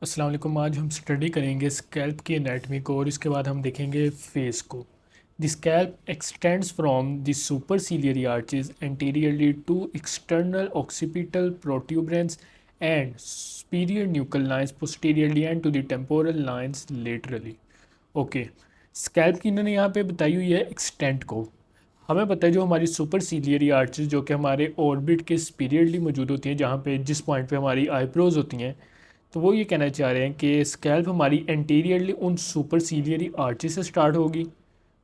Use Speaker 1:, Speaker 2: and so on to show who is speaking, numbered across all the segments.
Speaker 1: अस्सलाम वालेकुम। आज हम स्टडी करेंगे स्कैल्प की एनाटमी को और इसके बाद हम देखेंगे फेस को। The scalp extends from the superciliary arches anteriorly to external occipital protuberance and superior nuchal lines posteriorly and to the temporal lines laterally। Okay, scalp की इन्होंने यहाँ पे बताई हुई है एक्सटेंट को। हमें पता है जो हमारी सुपरसिलियरी आर्चेस जो कि हमारे ऑर्बिट के superiorly मौजूद होती हैं, जहाँ पे जिस पॉइंट पे हमारी आईब्रोज होती हैं, तो वो ये कहना चाह रहे हैं कि स्कैल्प हमारी एंटीरियरली उन सुपरसीलियरी आर्चेस से स्टार्ट होगी,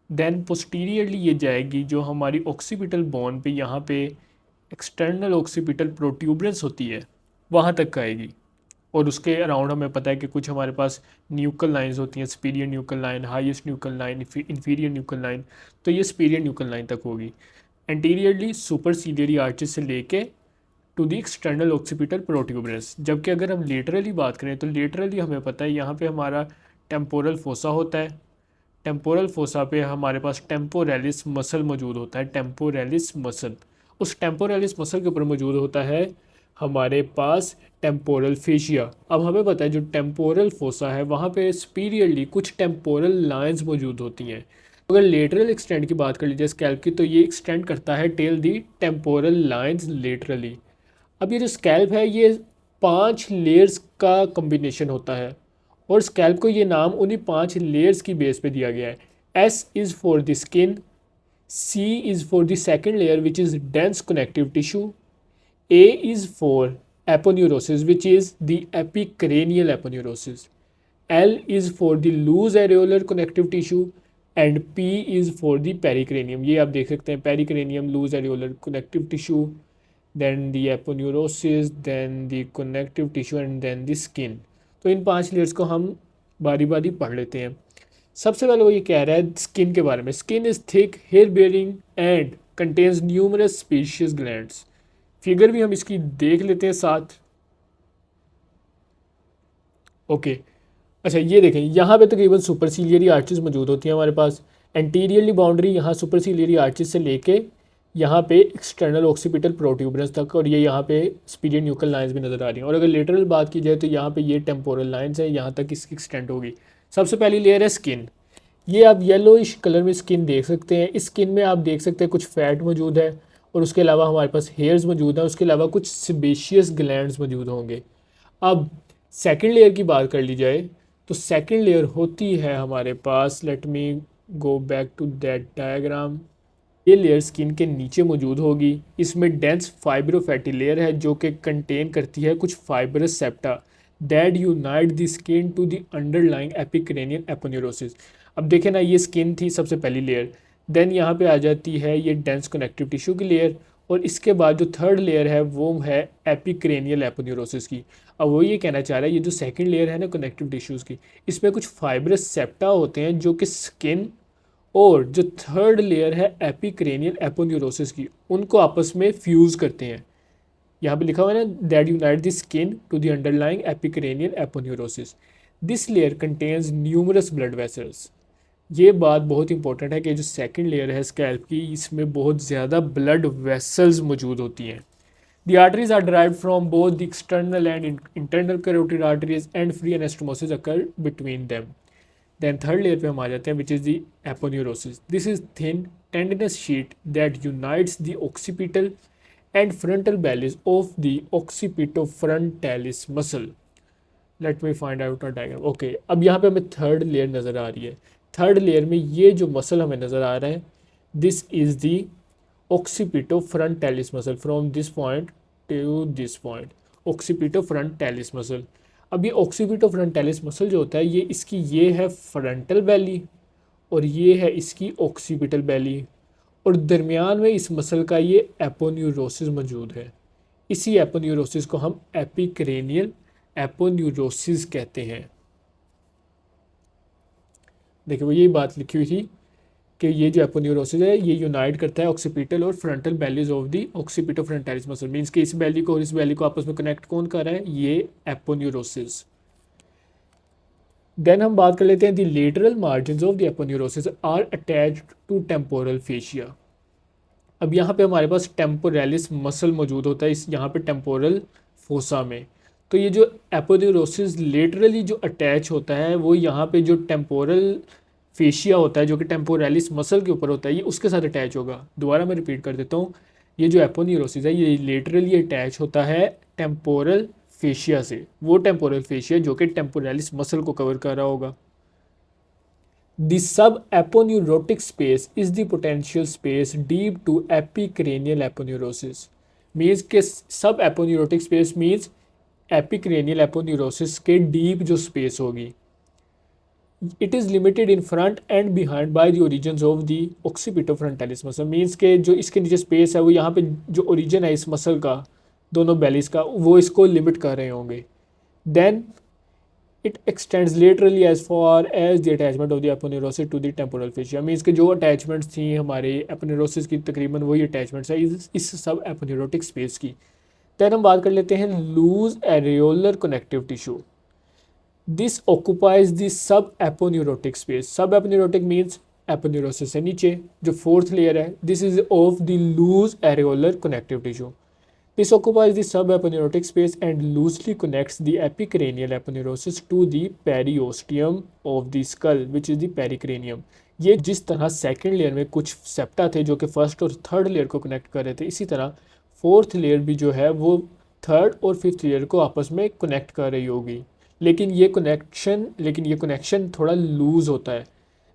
Speaker 1: देन पोस्टीरियरली ये जाएगी जो हमारी ऑक्सीपिटल बोन पे, यहाँ पे एक्सटर्नल ऑक्सीपिटल प्रोट्यूबरेंस होती है, वहाँ तक आएगी। और उसके अराउंड हमें पता है कि कुछ हमारे पास न्यूकल लाइंस होती हैं, superior nuchal line, highest nuchal line, inferior nuchal line. तो ये सुपीरियर न्यूकल लाइन तक होगी एंटीरियरली सुपरसीलियरी आर्चेस से लेके to the external occipital protuberance. जबकि अगर हम लेटरली बात करें तो लेटरली हमें पता है यहाँ पे हमारा टेम्पोरल फोसा होता है। टेम्पोरल फोसा पे हमारे पास टेम्पोरेलिस मसल मौजूद होता है। टेम्पोरेलिस मसल, उस टेम्पोरेलिस मसल के ऊपर मौजूद होता है हमारे पास टेम्पोरल फेशिया। अब हमें पता है जो टेम्पोरल फोसा है वहाँ पे सुपीरियरली कुछ टेम्पोरल लाइंस मौजूद होती हैं। अगर लेटरल एक्सटेंड की बात कर लीजिए स्कैल्प की, तो ये एक्सटेंड करता है till the temporal lines laterally. अब ये जो स्कैल्प है ये 5 लेयर्स का कम्बिनेशन होता है और स्कैल्प को ये नाम उन्हीं 5 लेयर्स की बेस पे दिया गया है। S is for the skin, C is for the second layer which is dense connective tissue, A is for aponeurosis which is the epicranial aponeurosis, L is for the loose areolar connective tissue and P is for the pericranium. ये आप देख सकते हैं, pericranium, loose areolar connective tissue, then the aponeurosis, then the connective tissue and then the skin। तो इन 5 layers को हम बारी बारी पढ़ लेते हैं। सबसे पहले वो ये कह रहा है स्किन के बारे में। Skin is thick, hair bearing and contains numerous sebaceous glands. Figure भी हम इसकी देख लेते हैं साथ। ओके, अच्छा ये देखें, यहाँ पे तकरीबन सुपरसीलियरी आर्चेस मौजूद होती हैं हमारे पास। एंटीरियरली बाउंड्री यहाँ सुपरसीलियरी आर्चेस से लेके यहाँ पे एक्सटर्नल ऑक्सीपिटल प्रोट्यूबरेंस तक, और ये यहाँ पे सुपीरियर न्यूकल लाइंस भी नज़र आ रही हैं। और अगर लेटरल बात की जाए तो यहाँ पे ये टेम्पोरल लाइंस है, यहाँ तक इसकी एक्सटेंड होगी। सबसे पहली लेयर है स्किन। ये आप येलोइश कलर में स्किन देख सकते हैं। इस स्किन में आप देख सकते हैं कुछ फैट मौजूद है और उसके अलावा हमारे पास हेयर्स मौजूद हैं। उसके अलावा कुछ सेबेशियस ग्लैंड्स मौजूद होंगे। अब सेकेंड लेयर की बात कर ली जाए तो सेकेंड लेयर होती है हमारे पास, let me go back to that diagram. ये लेयर स्किन के नीचे मौजूद होगी। इसमें डेंस फाइब्रोफैटी लेयर है जो कि कंटेन करती है कुछ fibrous septa that unite the skin to the underlying epicranial aponeurosis. अब देखें ना, ये स्किन थी सबसे पहली लेयर, देन यहाँ पे आ जाती है ये डेंस कनेक्टिव टिश्यू की लेयर, और इसके बाद जो थर्ड लेयर है वो है एपिक्रेनियल एपोन्यूरोसिस की। अब वो ये कहना चाह रहा है ये जो सेकंड लेयर है ना कनेक्टिव टिश्यूज़ की, इसमें कुछ फाइब्रस सेप्टा होते हैं जो कि स्किन और जो थर्ड लेयर है एपिक्रेनियल एपोन्यूरोसिस की, उनको आपस में फ्यूज़ करते हैं। यहाँ पे लिखा हुआ है ना, that unite the skin to the underlying epicranial aponeurosis. This layer contains numerous blood vessels. ये बात बहुत इंपॉर्टेंट है कि जो सेकंड लेयर है स्कैल्प की, इसमें बहुत ज़्यादा ब्लड वेसल्स मौजूद होती हैं। The arteries are derived from both the external and internal carotid arteries and free anastomosis occur between them। Then third layer पे हम आ जाते हैं which is the aponeurosis. This is thin tendinous sheet that unites the occipital and frontal bellies of the occipitofrontalis muscle. Let me find out a diagram. Okay, अब यहाँ पे हमें third layer नज़र आ रही है। थर्ड लेयर में ये जो मसल हमें नज़र आ रहा है, this is the occipitofrontalis muscle from this point to this point, occipitofrontalis muscle. अब ये ऑक्सीपिटोफ्रंटैलिस मसल जो होता है ये इसकी ये है फ्रंटल बैली और ये है इसकी ऑक्सीपिटल बैली, और दरमियान में इस मसल का ये एपोन्यूरोसिस मौजूद है। इसी एपोन्यूरोसिस को हम एपिक्रेनियल एपोन्यूरोसिस कहते हैं। देखिए वो यही बात लिखी हुई थी कि ये जो एपोन्यूरोसिस है ये यूनाइट करता है ऑक्सीपिटल और frontal bellies of the occipitofrontalis muscle. Means कि इस बैली को और इस बैली को आपस में कनेक्ट कौन कर रहा है, ये एपोन्यूरोसिस। देन हम बात कर लेते हैं the lateral margin of the aponeurosis are attached to temporal fascia. अब यहाँ पे हमारे पास टेम्पोरेलिस मसल मौजूद होता है इस यहाँ पे टेम्पोरल फोसा में। तो ये जो एपोन्यूरोसिस लेटरली जो अटैच होता है वो यहाँ पे जो टेम्पोरल फेशिया होता है जो कि टेम्पोरालिस मसल के ऊपर होता है, ये उसके साथ अटैच होगा। दोबारा मैं रिपीट कर देता हूँ, ये जो एपोन्यूरोसिस है ये लेटरली अटैच होता है टेम्पोरल फेशिया से, वो टेम्पोरल फेशिया जो कि टेम्पोरालिस मसल को कवर कर रहा होगा। The subaponeurotic space is the potential space deep to epicranial aponeurosis. Means के subaponeurotic space means epicranial aponeurosis के deep जो space होगी। It is limited in front and behind by the origins of the occipitofrontalis muscle. Means के जो इसके नीचे space है वो यहाँ पे जो origin है इस muscle का, दोनों bellies का, वो इसको limit कर रहे होंगे। Then it extends laterally as far as the attachment of the aponeurosis to the temporal fascia. Means कि जो अटैचमेंट्स थी हमारे एपोन्यूरोसिस की तकरीबन वही अटैचमेंट्स है इस सब एपोन्यूरोटिक स्पेस की। दैन हम बात कर लेते हैं loose areolar connective tissue. This occupies the sub aponeurotic space. Sub aponeurotic means aponeurosis से नीचे जो फोर्थ लेयर है, this is of the loose areolar connective tissue. This occupies the subaponeurotic space and loosely connects the epicranial aponeurosis to the periosteum of the skull, which is the pericranium. ये जिस तरह second layer में कुछ septa थे जो कि first और third layer को कनेक्ट कर रहे थे, इसी तरह फोर्थ लेयर भी जो है वो थर्ड और फिफ्थ लेयर को आपस में कनेक्ट कर रही होगी। लेकिन ये कनेक्शन थोड़ा लूज होता है।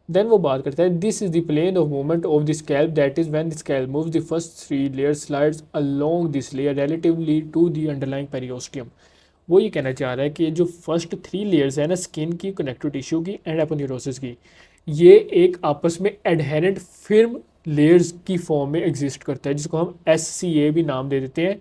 Speaker 1: देन वो बात करता है this is the plane of movement of the scalp, that is when the scalp moves the first three layer slides along this layer relatively to the underlying periosteum. वो ये कहना चाह रहा है कि जो फर्स्ट थ्री लेयर्स है ना स्किन की, कनेक्टिव टिश्यू की एंड एपोन्यूरोसिस की, ये एक आपस में एडहेरेंट फिल्म लेयर्स की फॉर्म में एग्जिस्ट करता है, जिसको हम SCA भी नाम दे देते हैं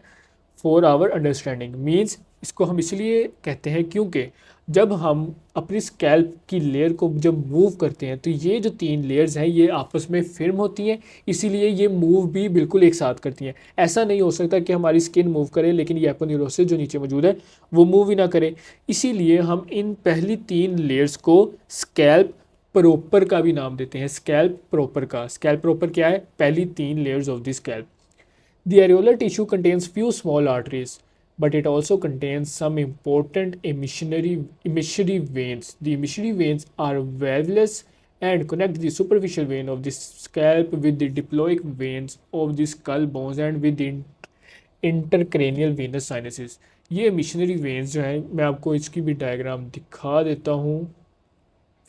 Speaker 1: फॉर आवर अंडरस्टैंडिंग। मीन्स इसको हम इसलिए कहते हैं क्योंकि जब हम अपनी स्कैल्प की लेयर को जब मूव करते हैं तो ये जो तीन लेयर्स हैं ये आपस में फिल्म होती हैं, इसीलिए ये मूव भी बिल्कुल एक साथ करती हैं। ऐसा नहीं हो सकता कि हमारी स्किन मूव करे लेकिन ये एपोन्यूरोसिस जो नीचे मौजूद है वो मूव ही ना करे। इसीलिए हम इन पहली तीन लेयर्स को स्कैल्प प्रॉपर का भी नाम देते हैं। स्कैल्प प्रॉपर का, स्कैल्प प्रॉपर क्या है? पहली तीन layers of the scalp. The areolar tissue contains few small arteries, but it also contains some important emissary veins. The emissary veins are valveless and connect the superficial vein of the scalp with the diploic veins of the skull bones and with the intercranial venous sinuses. ये missionary veins जो हैं मैं आपको इसकी भी diagram दिखा देता हूँ।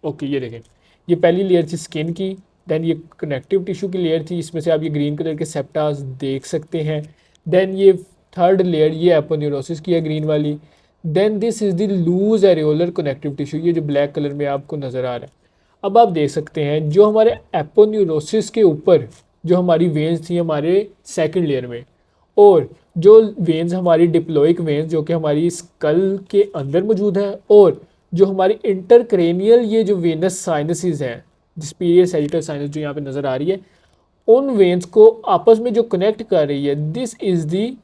Speaker 1: ओके ये देखें, ये पहली लेयर थी स्किन की, देन ये कनेक्टिव टिश्यू की लेयर थी, इसमें से आप ये ग्रीन कलर के सेप्टास देख सकते हैं। देन ये थर्ड लेयर ये एपोन्यूरोसिस की है ग्रीन वाली। Then this is the loose areolar connective tissue, ये जो ब्लैक कलर में आपको नज़र आ रहा है। अब आप देख सकते हैं जो हमारे एपोन्यूरोसिस के ऊपर जो हमारी वेन्स थी हमारे सेकेंड लेयर में, और जो वेन्स हमारी डिप्लोइक वेन्स जो कि हमारी स्कल के अंदर मौजूद हैं, और जो हमारी इंटरक्रेनियल ये जो वेनस साइनसेस हैं, सुपीरियर सैजिटल साइनस जो यहाँ पे नज़र आ रही है, उन वेन्स को आपस में जो कनेक्ट कर रही है, this is the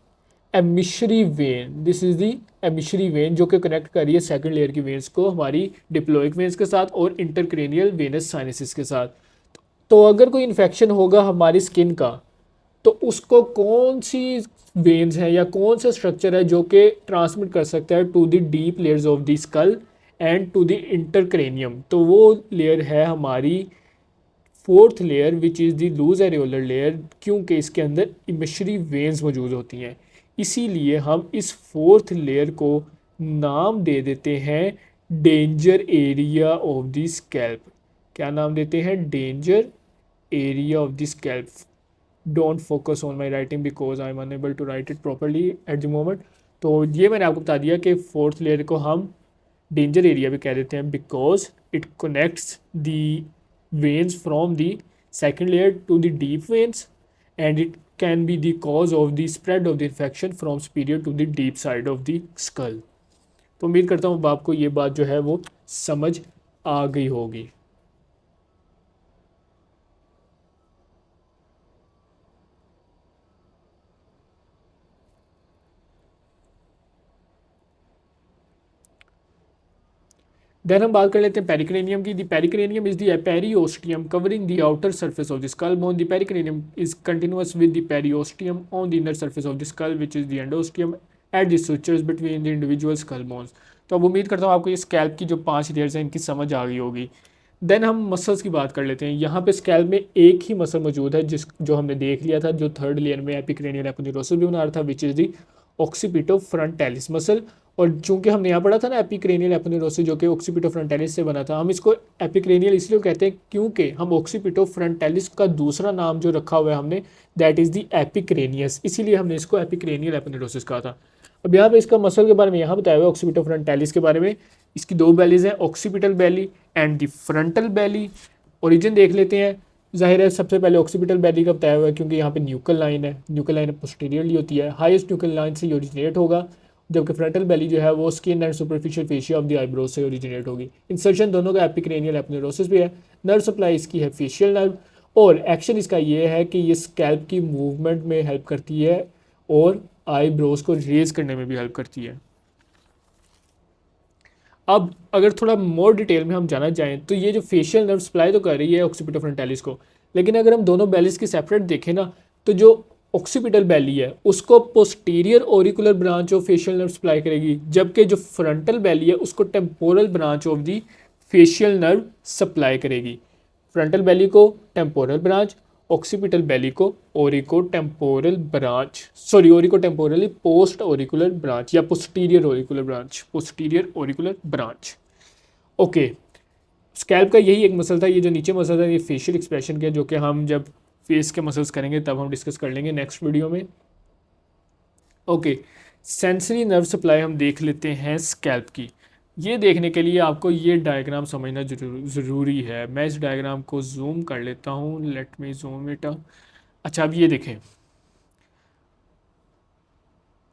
Speaker 1: emissary vein. This is the emissary vein जो कि कनेक्ट कर रही है सेकंड लेयर की वेन्स को हमारी डिप्लोइक वेन्स के साथ और इंटरक्रेनियल वेनस साइनसेस के साथ। तो अगर कोई इन्फेक्शन होगा हमारी स्किन का तो उसको कौन सी वेन्स है या कौन सा स्ट्रक्चर है जो कि ट्रांसमिट कर सकता है to the deep layers of the skull and to the intercranium? तो वो लेयर है हमारी fourth layer which is the loose areolar layer, क्योंकि इसके अंदर इमिशरी वेन्स मौजूद होती हैं। इसीलिए हम इस फोर्थ लेयर को नाम दे देते हैं danger area of the scalp. क्या नाम देते हैं? Danger area of the scalp. Don't focus on my writing because I am unable to write it properly at the moment. तो ये मैंने आपको बता दिया कि फोर्थ लेयर को हम डेंजर एरिया भी कह देते हैं because it connects the veins from the second layer to the deep veins and it can be the cause of the spread of the infection from superior to the deep side of the skull। तो उम्मीद करता हूँ आपको ये बात जो है वो समझ आ गई होगी। देन हम बात कर लेते हैं पेरिक्रेनियम की। The pericranium is the periosteum covering the outer surface of the skull bone. The pericranium is continuous with the periosteum on the inner surface of the skull which is the endosteum at the sutures between the individual skull bones. तो अब उम्मीद करता हूँ आपको ये scalp की जो 5 layers हैं इनकी समझ आ गई होगी। देन हम मसल्स की बात कर लेते हैं। यहाँ पे स्कैल्प में एक ही मसल मौजूद है जिस जो हमने देख लिया था, जो थर्ड लेयर में एपिक्रेनियल एपोन्यूरोसिस भी बना रहा था, which is the occipito frontalis muscle. और चूंकि हमने यहाँ पढ़ा था ना एपिक्रेनियल एपोन्यूरोसिस जो कि ऑक्सीपिटो फ्रंटालिस से बना था, हम इसको एपिक्रेनियल इसलिए कहते हैं क्योंकि हम ऑक्सीपिटो फ्रंटालिस का दूसरा नाम जो रखा हुआ है हमने, दैट इज़ दी एपिक्रेनियस, इसीलिए हमने इसको एपिक्रेनियल एपोन्यूरोसिस कहा था। अब यहाँ पे इसका मसल के बारे में यहाँ बताया हुआ है ऑक्सीपिटो फ्रंटालिस के बारे में। इसकी 2 बैलीज हैं, occipital belly and the frontal belly. Origin देख लेते हैं। जाहिर है सबसे पहले ऑक्सीपिटल बैली का बताया हुआ है क्योंकि यहाँ पे न्यूकल लाइन है, न्यूकल लाइन पोस्टीरियरली होती है, हाईएस्ट न्यूकल लाइन से ओरिजिनेट होगा, जबकि फ्रंटल बैली जो है वो skin and superficial fascia of the eyebrows से ओरिजिनेट होगी। इंसर्शन दोनों का एपिक्रेनियल एपोन्यूरोसिस भी है। नर्व सप्लाई इसकी है फेशियल नर्व, और एक्शन इसका ये है कि ये स्कैल्प की मूवमेंट में हेल्प करती है और आईब्रोज को रेज करने में भी हेल्प करती है। अब अगर थोड़ा मोर डिटेल में हम जाना चाहें तो ये जो फेशियल नर्व सप्लाई तो कर रही है ऑक्सीपिटल फ्रंटालिस को, लेकिन अगर हम दोनों बैलीज की सेपरेट देखें ना, तो जो ऑक्सीपिटल बैली है उसको posterior auricular branch of facial nerve supply करेगी, जबकि जो फ्रंटल बैली है उसको temporal branch of the facial nerve supply करेगी। फ्रंटल बैली को टेम्पोरल ब्रांच, ऑक्सीपिटल बैली को auriculo temporal branch, sorry auriculo temporally post auricular branch या posterior auricular branch, posterior auricular branch. Okay, scalp का यही एक muscle था, ये जो नीचे मसल था ये फेशियल एक्सप्रेशन का, जो कि हम जब फेस के मसल्स करेंगे तब हम डिस्कस कर लेंगे नेक्स्ट वीडियो में। ओके, सेंसरी नर्व सप्लाई हम देख लेते हैं स्कैल्प की। ये देखने के लिए आपको ये डायग्राम समझना ज़रूरी है। मैं इस डायग्राम को जूम कर लेता हूँ, लेट मी जूम इट। अच्छा, अब ये देखें,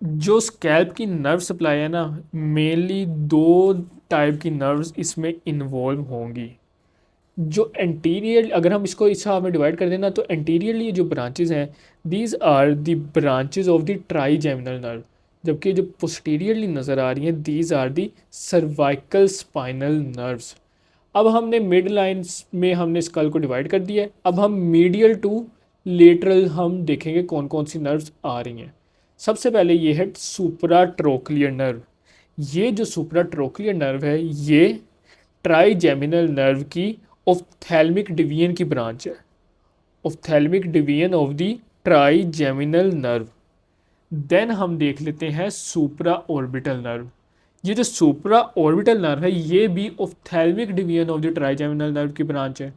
Speaker 1: जो स्कैल्प की नर्व सप्लाई है ना, मेनली 2 टाइप की नर्व्स इसमें इन्वॉल्व होंगी। जो एंटीरियर, अगर हम इसको इस हिसाब में डिवाइड कर देना, तो एंटीरियरली जो ब्रांचेस हैं, these are the branches of the trigeminal nerve, जबकि जो पोस्टीरियरली नज़र आ रही हैं these are the cervical spinal nerves. अब हमने मिड लाइन्स में हमने स्कल को डिवाइड कर दिया है। अब हम मीडियल टू लेटरल हम देखेंगे कौन कौन सी नर्व्स आ रही हैं। सबसे पहले ये है सुप्राट्रोक्लियर नर्व। ये जो सुप्राट्रोक्लियर नर्व है ये ट्राइजेमिनल नर्व की ऑफ्थैल्मिक डिवीजन की ब्रांच है, ophthalmic division of the trigeminal nerve. Then हम देख लेते हैं सुप्रा ऑर्बिटल नर्व। ये जो सुप्रा ऑर्बिटल नर्व है ये भी ophthalmic division of the trigeminal nerve की ब्रांच है।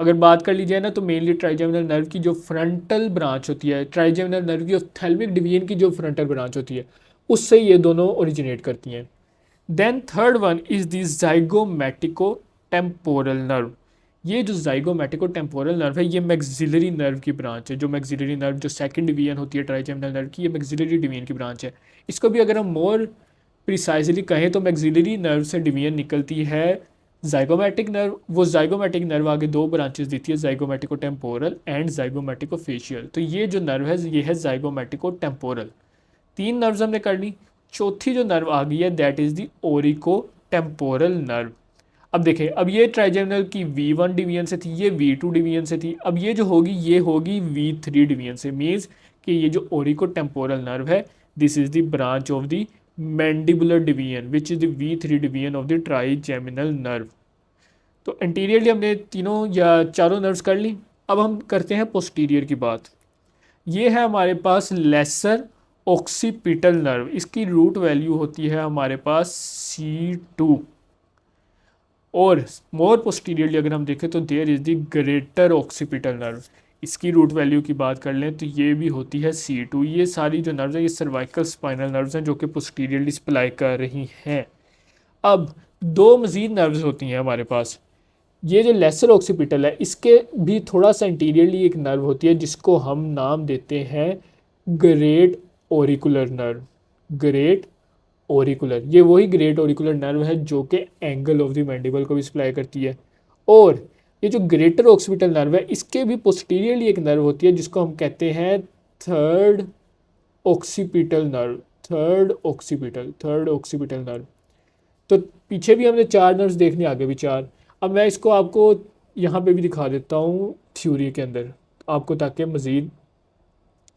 Speaker 1: अगर बात कर ली जाए ना, तो मेनली ट्राइजेमिनल नर्व की जो फ्रंटल ब्रांच होती है, ट्राइजेमिनल नर्व की ऑफ्थैल्मिक डिवीजन की जो फ्रंटल ब्रांच होती है, उससे ये दोनों ओरिजिनेट करती हैं। Then third one is the zygomatico temporal nerve. ये जो जाइगोमेटिको टेम्पोरल नर्व है ये मैक्सिलरी नर्व की ब्रांच है। जो मैक्सिलरी नर्व जो सेकंड डिवीजन होती है ट्राइजेमिनल नर्व की, ये मैक्सिलरी डिवीजन की ब्रांच है। इसको भी अगर हम मोर प्रिसाइजली कहें तो मैक्सिलरी नर्व से डिवीजन निकलती है जाइगोमेटिक नर्व। वो जाइगोमेटिक नर्व आगे 2 ब्रांचेस देती है, जाइगोमेटिको टेम्पोरल एंड जाइगोमेटिको फेशियल। तो ये जो नर्व है ये है जाइगोमेटिको टेम्पोरल। 3 नर्व्स हमने कर ली। चौथी जो नर्व आ गई है that is the auriculo temporal nerve. अब देखें, अब ये ट्राइजेमिनल की V1 डिवीजन से थी, ये V2 डिवीजन से थी, अब ये जो होगी ये होगी V3 डिवीजन से। मीन्स कि ये जो ओरिको टेम्पोरल नर्व है this is the branch of the mandibular division which is the V3 division of the trigeminal nerve. तो एंटीरियरली हमने तीनों या चारों नर्व्स कर ली। अब हम करते हैं पोस्टीरियर की बात। ये है हमारे पास लेसर ऑक्सीपिटल नर्व। इसकी रूट वैल्यू होती है हमारे पास C2। और मोर पोस्टीरियरली अगर हम देखें तो there is the greater occipital nerve. इसकी रूट वैल्यू की बात कर लें तो ये भी होती है C2। ये सारी जो नर्व्स हैं ये सर्वाइकल स्पाइनल नर्व्स हैं जो कि पोस्टीरियरली सप्लाई कर रही हैं। अब 2 मज़ीद नर्व्स होती हैं हमारे पास। ये जो लेसर ऑक्सीपिटल है इसके भी थोड़ा सा इंटीरियरली एक नर्व होती है जिसको हम नाम देते हैं ग्रेट ओरिकुलर नर्व। ग्रेट ओरिकुलर, ये वही ग्रेट ओरिकुलर नर्व है जो कि एंगल ऑफ द मैंडिबल को भी सप्लाई करती है। और ये जो ग्रेटर ऑक्सीपिटल नर्व है इसके भी पोस्टीरियरली एक नर्व होती है जिसको हम कहते हैं third occipital nerve. Third occipital nerve. तो पीछे भी हमने 4 नर्व्स देखने, आगे भी 4। अब मैं इसको आपको यहाँ पे भी दिखा देता हूँ थ्योरी के अंदर आपको, ताकि मज़ीद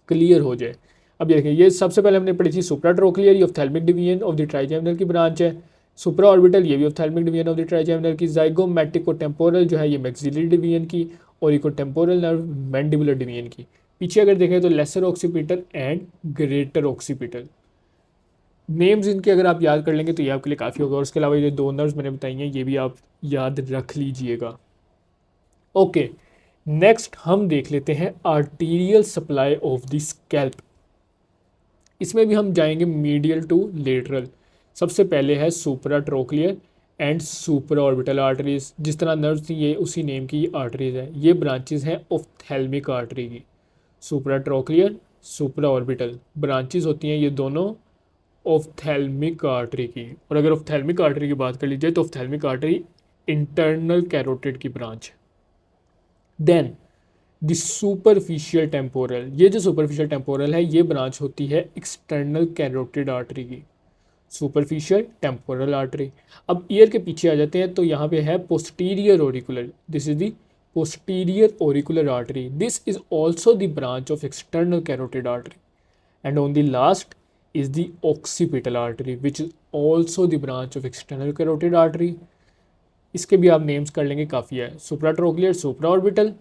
Speaker 1: क्लियर हो जाए। अब ये देखिए, ये सबसे पहले हमने पढ़ी थी सुप्राट्रोक्लियर, ये ऑफ्थेल्मिक डिवीजन ऑफ द ट्राइजेमिनल की ब्रांच है। सुप्रा ऑर्बिटल, ये भी ऑफ्थेल्मिक डिवीजन ऑफ द ट्राइजेमिनल की। जाइगोमेटिकोटेम्पोरल जो है ये मैक्सिलरी डिवीजन की, और इकोटेम्पोरल नर्व मैंडिबुलर डिवीजन की। पीछे अगर देखें तो lesser occipital and greater occipital. Names इनके अगर आप याद कर लेंगे तो ये आपके लिए काफ़ी होगा, और उसके अलावा ये दो नर्व्स मैंने बताई हैं ये भी आप याद रख लीजिएगा। ओके, नेक्स्ट हम देख लेते हैं arterial supply of the scalp. इसमें भी हम जाएंगे मीडियल टू लेटरल। सबसे पहले है सुप्राट्रोक्लियर एंड सुपरा ऑर्बिटल आर्टरीज। जिस तरह नर्व्स थी ये उसी नेम की आर्टरीज है। ये ब्रांचेज हैं ऑफ्थेल्मिक आर्टरी की। सुप्राट्रोक्लियर, सुपरा ऑर्बिटल ब्रांचेज होती हैं ये दोनों ऑफ्थेल्मिक आर्टरी की। और अगर ऑफ्थेल्मिक आर्टरी की बात कर लीजिए तो ऑफ्थेल्मिक आर्टरी इंटरनल कैरोटिड की ब्रांच है। देन द सुपरफिशियल टेम्पोरल, ये जो सुपरफिशियल टेम्पोरल है ये ब्रांच होती है एक्सटर्नल कैरोटिड आर्टरी की। Superficial temporal artery. अब ईयर के पीछे आ जाते हैं तो यहाँ पे है posterior auricular. This is the posterior auricular artery. This is also the branch of external carotid artery. And on the last is the occipital artery which is also the branch of external carotid artery। इसके भी आप names कर लेंगे, काफ़ी है। Supratrochlear, supra orbital,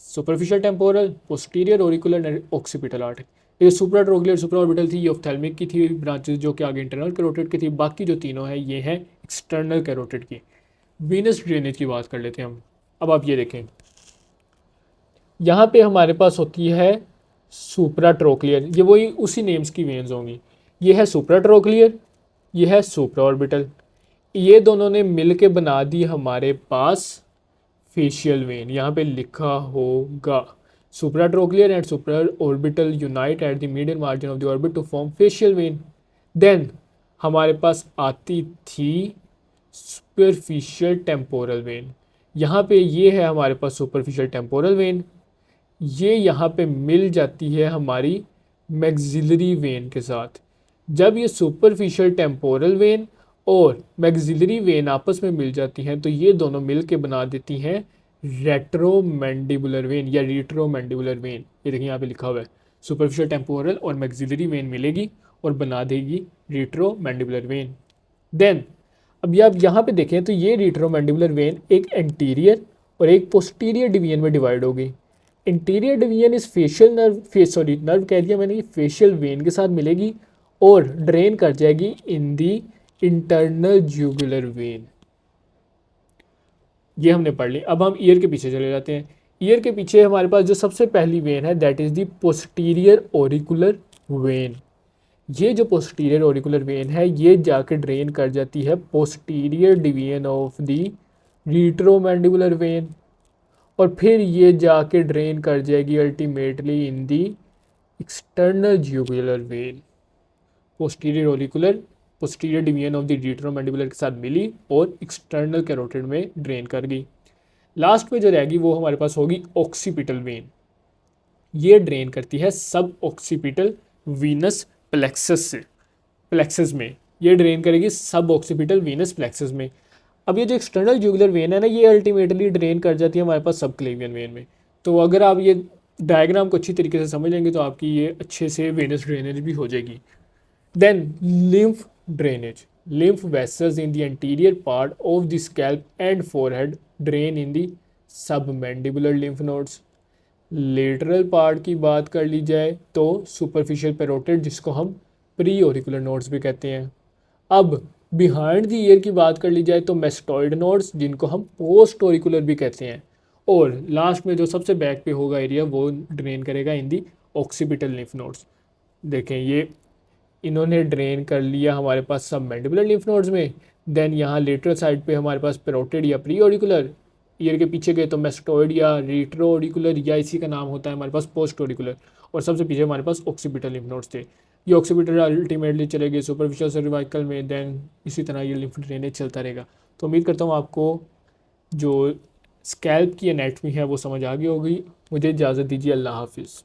Speaker 1: superficial temporal, posterior auricular, occipital artery. ये supratrochlear supra orbital थी ये ऑफ्थेल्मिक की थी ब्रांचेस, जो कि आगे इंटरनल कैरोटिड की थी। बाकी जो तीनों है ये हैं एक्सटर्नल कैरोटिड की। वीनस ड्रेनेज की बात कर लेते हैं हम। अब आप ये देखें, यहाँ पे हमारे पास होती है सुप्राट्रोक्लियर, ये वही उसी नेम्स की वेन्स होंगी। ये है सुप्राट्रोक्लियर, ये है सुप्रा ऑर्बिटल। ये दोनों ने मिल के बना दी हमारे पास फेशियल वेन। यहाँ पे लिखा होगा supratrochlear and supraorbital unite at the medial margin of the orbit to form facial vein. Then हमारे पास आती थी सुपरफिशियल टेम्पोरल वेन। यहाँ पे ये है हमारे पास सुपरफिशियल टेम्पोरल वेन। ये यहाँ पे मिल जाती है हमारी मैक्सिलरी वेन के साथ। जब ये सुपरफिशियल टेम्पोरल वेन और मैक्सिलरी वेन आपस में मिल जाती हैं तो ये दोनों मिल के बना देती हैं रेट्रोमैंडिबुलर वेन या रिट्रोमैंडिबुलर वेन। ये देखिए यहाँ पे लिखा हुआ है सुपरफिशियल टेम्पोरल और मैक्सिलरी वेन मिलेगी और बना देगी रिट्रोमैंडिबुलर वेन। देन अब ये आप यहाँ पे देखें तो ये रिट्रोमैंडिबुलर वेन एक एंटीरियर और एक पोस्टीरियर डिवीजन में डिवाइड होगी। इंटीरियर डिवीजन इस फेशियल नर्व कह दिया मैंने, ये फेशियल वेन के साथ मिलेगी और ड्रेन कर जाएगी इन दी इंटरनल जुगुलर वेन। ये हमने पढ़ ली। अब हम ईयर के पीछे चले जाते हैं। ईयर के पीछे हमारे पास जो सबसे पहली वेन है that is the posterior auricular when. ये जो पोस्टीरियर ऑरिकुलर वेन है ये जाके ड्रेन कर जाती है posterior division of the retromandibular vein, और फिर ये जाके ड्रेन कर जाएगी ultimately in the external jugular vein. Posterior division of the retromandibular के साथ मिली और एक्सटर्नल कैरोटिड में ड्रेन कर गई। लास्ट में जो रहेगी वो हमारे पास होगी ऑक्सीपिटल वेन। ये ड्रेन करती है सब ऑक्सीपिटल वीनस प्लेक्सस से। प्लेक्सस में ये ड्रेन करेगी सब ऑक्सीपिटल वीनस प्लेक्सस में। अब ये जो एक्सटर्नल जुगुलर वेन है ना ये अल्टीमेटली ड्रेन कर जाती है हमारे पास सब क्लेवियन वेन में। तो अगर आप ये डायग्राम को अच्छी तरीके से समझ लेंगे तो आपकी ये अच्छे से वेनस ड्रेनेज भी हो जाएगी। Then lymph drainage, lymph vessels in the anterior part of the scalp and forehead drain in the submandibular lymph nodes। Lateral part की बात कर ली जाए तो सुपरफिशियल पेरोटिड जिसको हम प्री ऑरिकुलर नोड्स भी कहते हैं। अब बिहाइंड द ईयर की बात कर ली जाए तो मेस्टॉइड नोड्स जिनको हम पोस्ट ऑरिकुलर भी कहते हैं, और लास्ट में जो सबसे बैक पे होगा एरिया वो ड्रेन करेगा इन दी ऑक्सीपिटल लिम्फ नोड्स। देखें ये इन्होंने ड्रेन कर लिया हमारे पास सब मैंडिबुलर लिम्फ नोड्स में। देन यहाँ लेटरल साइड पे हमारे पास पेरोटिड या प्री ऑरिकुलर, ईयर के पीछे गए तो मेस्टॉइड या रिट्रो ऑरिकुलर या इसी का नाम होता है हमारे पास पोस्ट ऑरिकुलर, और सबसे पीछे हमारे पास ऑक्सीपिटल लिम्फ नोड्स थे। ये ऑक्सीपिटल अल्टीमेटली चले गए सुपरफिशियल सर्वाइकल में। देन इसी तरह ये लिम्फ ड्रेनेज चलता रहेगा। तो उम्मीद करता हूँ आपको जो स्कैल्प की एनाटमी है वो समझ आ गई होगी। मुझे इजाज़त दीजिए, अल्लाह हाफिज़।